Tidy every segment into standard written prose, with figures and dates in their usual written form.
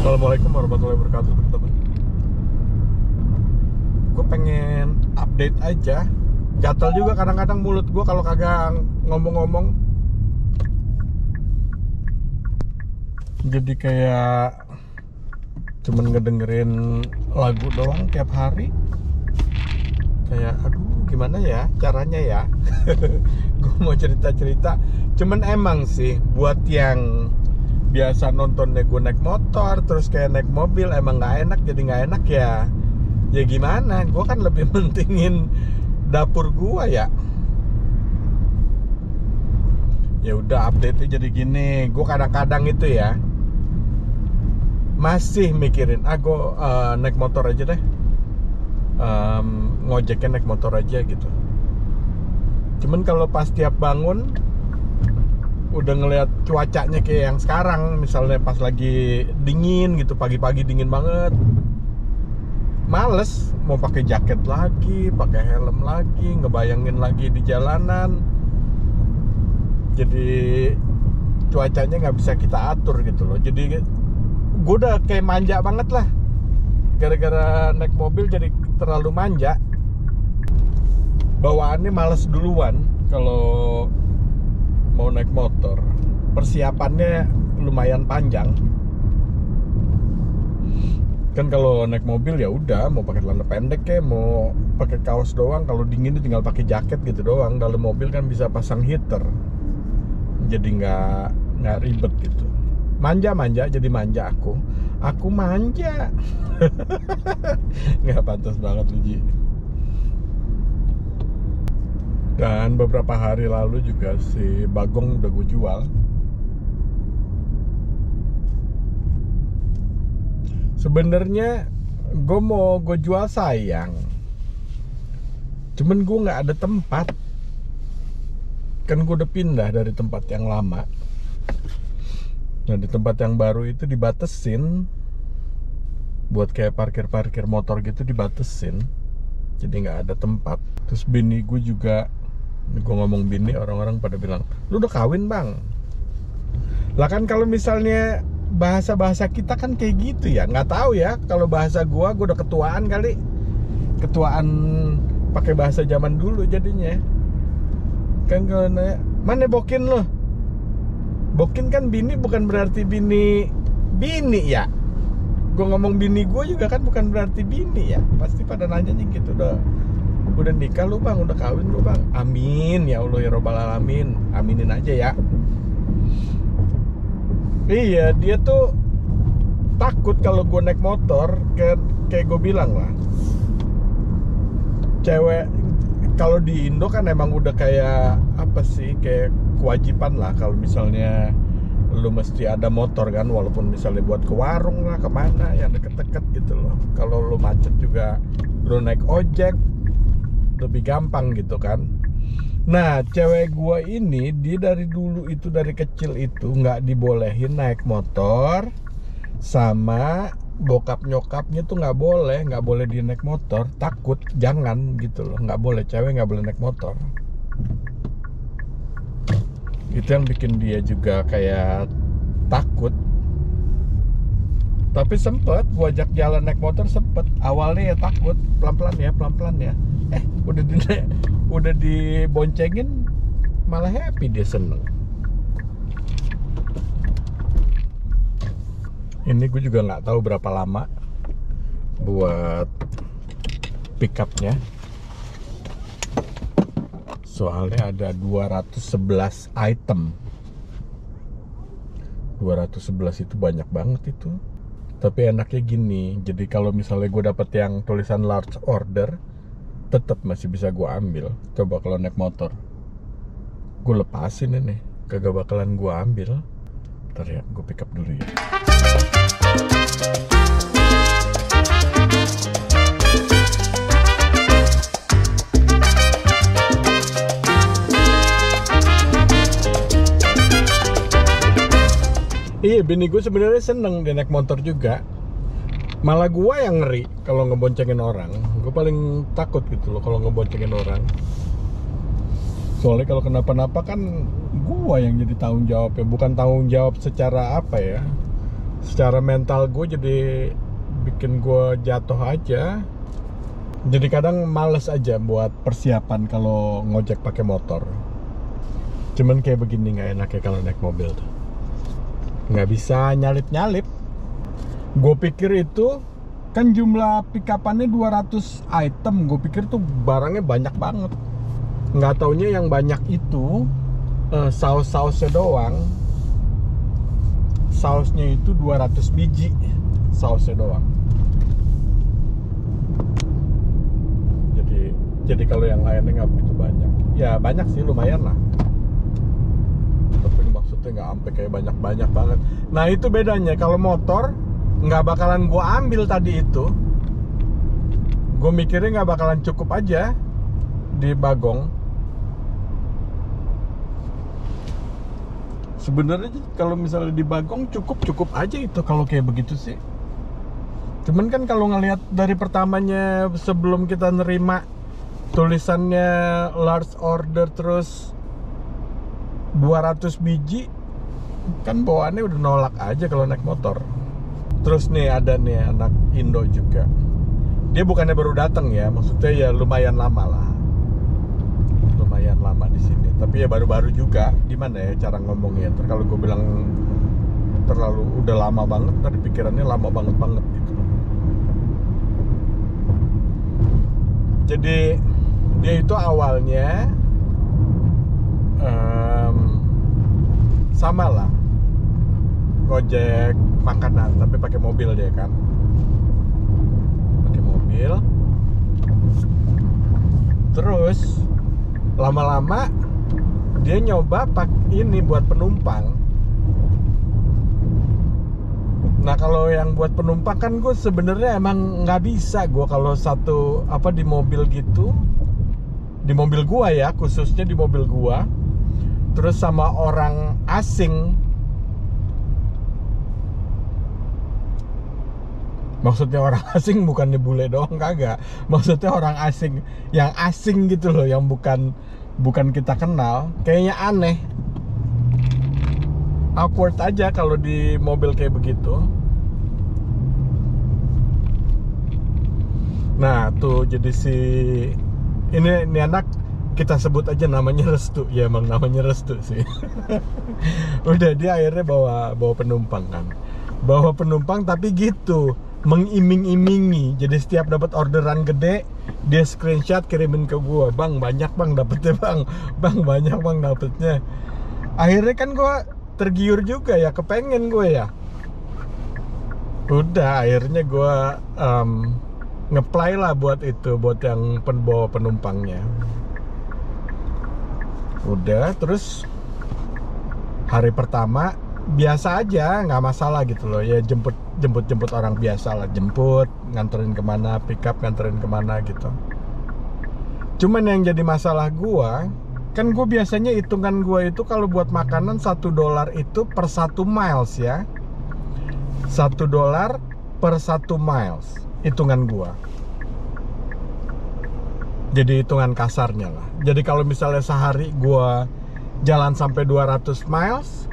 Assalamualaikum warahmatullahi wabarakatuh, teman-teman. Gue pengen update aja. Gatel juga kadang-kadang mulut gue kalau kagak ngomong-ngomong. Jadi kayak cuman ngedengerin lagu doang tiap hari. Kayak aduh gimana ya caranya ya. Gue mau cerita-cerita. Cuman emang sih buat yang biasa nontonnya gue naik motor terus kayak naik mobil emang nggak enak, jadi nggak enak ya gimana, gue kan lebih mentingin dapur gue ya udah update jadi gini. Gue kadang-kadang itu ya masih mikirin gue naik motor aja deh, ngojeknya naik motor aja gitu. Cuman kalau pas tiap bangun udah ngelihat cuacanya kayak yang sekarang, misalnya pas lagi dingin gitu, pagi-pagi dingin banget, males mau pakai jaket lagi, pakai helm lagi, ngebayangin lagi di jalanan. Jadi cuacanya nggak bisa kita atur gitu loh. Jadi gue udah kayak manja banget lah, gara-gara naik mobil jadi terlalu manja. Bawaannya males duluan kalau mau naik motor. Persiapannya lumayan panjang. Kan kalau naik mobil ya udah, mau pakai celana pendek kayak mau pakai kaos doang, kalau dingin tinggal pakai jaket gitu doang. Dalam mobil kan bisa pasang heater, jadi nggak ribet gitu. Manja jadi manja aku manja. Nggak pantas banget Uji. Dan beberapa hari lalu juga si Bagong udah gue jual. Sebenarnya gue jual sayang, cuman gue nggak ada tempat. Kan gue udah pindah dari tempat yang lama. Nah di tempat yang baru itu dibatesin, buat kayak parkir motor gitu dibatesin. Jadi nggak ada tempat. Terus bini gue juga, gue ngomong bini, orang-orang pada bilang, lu udah kawin bang? Lah kan kalau misalnya bahasa kita kan kayak gitu ya. Nggak tahu ya, kalau bahasa gue udah ketuaan kali. Ketuaan pakai bahasa zaman dulu jadinya. Kan kalau nanya, mana bokin lo? Bokin kan bini bukan berarti bini ya. Gue ngomong bini gue juga kan bukan berarti bini ya. Pasti pada nanya gitu, udah nikah lu bang, udah kawin lu bang? Amin ya Allah ya robbal alamin, aminin aja ya. Iya, dia tuh takut kalau gue naik motor, kayak gue bilang lah, cewek kalau di Indo kan emang udah kayak apa sih, kayak kewajiban lah kalau misalnya lu mesti ada motor kan, walaupun misalnya buat ke warung lah, kemana yang deket-deket gitu loh. Kalau lu macet juga lu naik ojek lebih gampang gitu kan. Nah cewek gua ini, dia dari dulu itu, dari kecil itu nggak dibolehin naik motor, sama bokap nyokapnya tuh nggak boleh dia naik motor, takut, jangan gitu loh, nggak boleh, cewek nggak boleh naik motor. Itu yang bikin dia juga kayak takut. Tapi sempet gua ajak jalan naik motor, sempet awalnya ya takut, pelan-pelan ya. Udah diboncengin malah happy, dia seneng. Ini gue juga nggak tahu berapa lama buat pickupnya. Soalnya ada 211 item. 211 itu banyak banget itu. Tapi enaknya gini, jadi kalau misalnya gue dapet yang tulisan large order, tetap masih bisa gue ambil. Coba kalau naik motor, gue lepasin ini, kagak bakalan gue ambil. Ntar ya, gue pick up dulu ya. Iya, bini gue sebenarnya seneng dia naik motor juga. Malah gue yang ngeri kalau ngeboncengin orang. Gue paling takut gitu loh kalau ngeboncengin orang. Soalnya kalau kenapa-napa kan gue yang jadi tanggung jawab ya. Bukan tanggung jawab secara apa ya, secara mental gue jadi bikin gue jatuh aja. Jadi kadang males aja buat persiapan kalau ngojek pakai motor. Cuman kayak begini nggak enak ya kalau naik mobil tuh. Nggak bisa nyalip-nyalip. Gue pikir itu kan jumlah pickupannya 200 item. Gue pikir tuh barangnya banyak banget. Nggak taunya yang banyak itu saus-sausnya doang. Sausnya itu 200 biji sausnya doang. Jadi kalau yang lainnya nggak begitu banyak. Ya banyak sih, lumayan lah. Tapi maksudnya nggak sampai kayak banyak-banyak banget. Nah itu bedanya, kalau motor nggak bakalan gue ambil tadi itu. Gue mikirnya nggak bakalan cukup aja di Bagong. Sebenarnya kalau misalnya di Bagong cukup aja itu kalau kayak begitu sih. Cuman kan kalau ngelihat dari pertamanya sebelum kita nerima tulisannya large order terus 200 biji, kan bawaannya udah nolak aja kalau naik motor. Terus nih ada nih anak Indo juga. Dia bukannya baru datang ya, maksudnya ya lumayan lama lah. Lumayan lama di sini. Tapi ya baru-baru juga. Gimana ya cara ngomongnya? Kalau gue bilang terlalu udah lama banget, tadi pikirannya lama banget gitu. Jadi dia itu awalnya sama lah ngojek makanan, tapi pakai mobil dia kan, pakai mobil. Terus lama-lama dia nyoba ini buat penumpang. Nah kalau yang buat penumpang kan gue sebenarnya emang nggak bisa. Gue kalau satu di mobil gitu, di mobil gua ya, khususnya di mobil gua, terus sama orang asing, maksudnya orang asing bukannya bule doang, kagak, maksudnya orang asing yang asing gitu loh, yang bukan kita kenal, kayaknya aneh, awkward aja kalau di mobil kayak begitu. Nah tuh jadi ini anak kita sebut aja namanya Restu. Ya emang namanya Restu sih. Udah dia akhirnya bawa penumpang kan. Bawa penumpang tapi gitu, mengiming-imingi. Jadi setiap dapat orderan gede, dia screenshot kirimin ke gua. Bang, banyak bang dapetnya bang. Bang, banyak bang dapetnya. Akhirnya kan gua tergiur juga ya, kepengen gue ya. Udah akhirnya gua nge-play lah buat itu, buat yang bawa penumpangnya. Udah, terus hari pertama biasa aja, nggak masalah gitu loh ya, jemput orang biasa lah, jemput, nganterin kemana, pick up, nganterin kemana gitu. Cuman yang jadi masalah gua, kan gue biasanya hitungan gua itu kalau buat makanan $1 itu per 1 miles ya, $1 per 1 miles hitungan gua. Jadi hitungan kasarnya lah. Jadi kalau misalnya sehari gua jalan sampai 200 miles,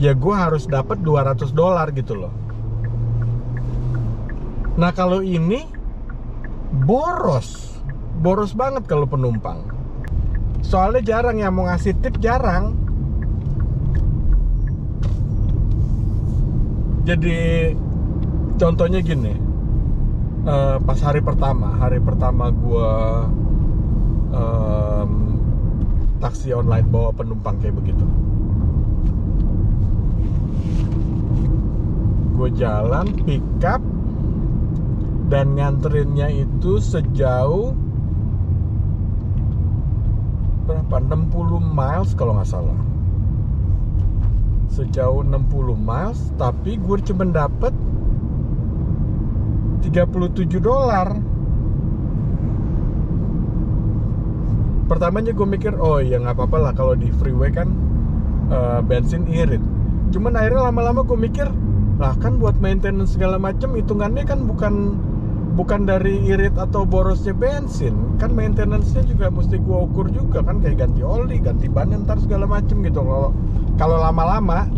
ya gua harus dapat $200 gitu loh. Nah kalau ini boros banget kalau penumpang. Soalnya jarang yang mau ngasih tip, jarang. Jadi contohnya gini, pas hari pertama gue taksi online bawa penumpang kayak begitu, gue jalan pick up dan nganterinnya itu sejauh berapa, 60 miles kalau nggak salah, sejauh 60 miles, tapi gue cuma dapet $37. Pertamanya gue mikir, oh ya nggak apa-apa lah kalau di freeway kan bensin irit. Cuman akhirnya lama-lama gue mikir, lah kan buat maintenance segala macam hitungannya kan bukan dari irit atau borosnya bensin, kan maintenance-nya juga mesti gue ukur juga kan, kayak ganti oli, ganti ban, ntar segala macam gitu. Kalau lama-lama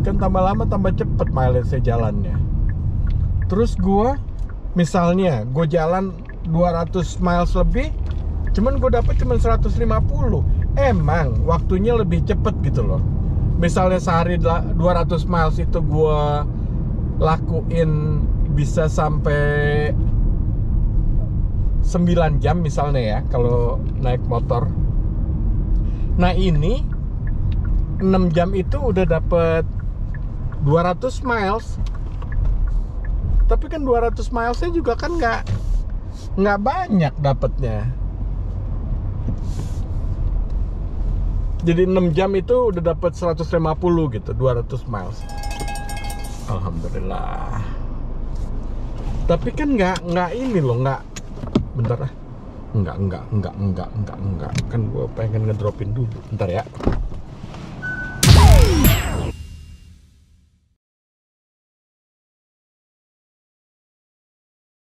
kan tambah lama tambah cepet mileage jalannya. Terus gue misalnya gue jalan 200 miles lebih, cuman gue dapet cuman 150. Emang waktunya lebih cepet gitu loh. Misalnya sehari 200 miles itu gue lakuin bisa sampai 9 jam misalnya ya kalau naik motor. Nah ini 6 jam itu udah dapet 200 miles. Tapi kan 200 milesnya juga kan nggak banyak dapatnya. Jadi 6 jam itu udah dapat 150 gitu, 200 miles. Alhamdulillah. Tapi kan nggak ini loh, nggak. Bentar ah. Enggak. Kan gue pengen ngedropin dulu. Bentar ya.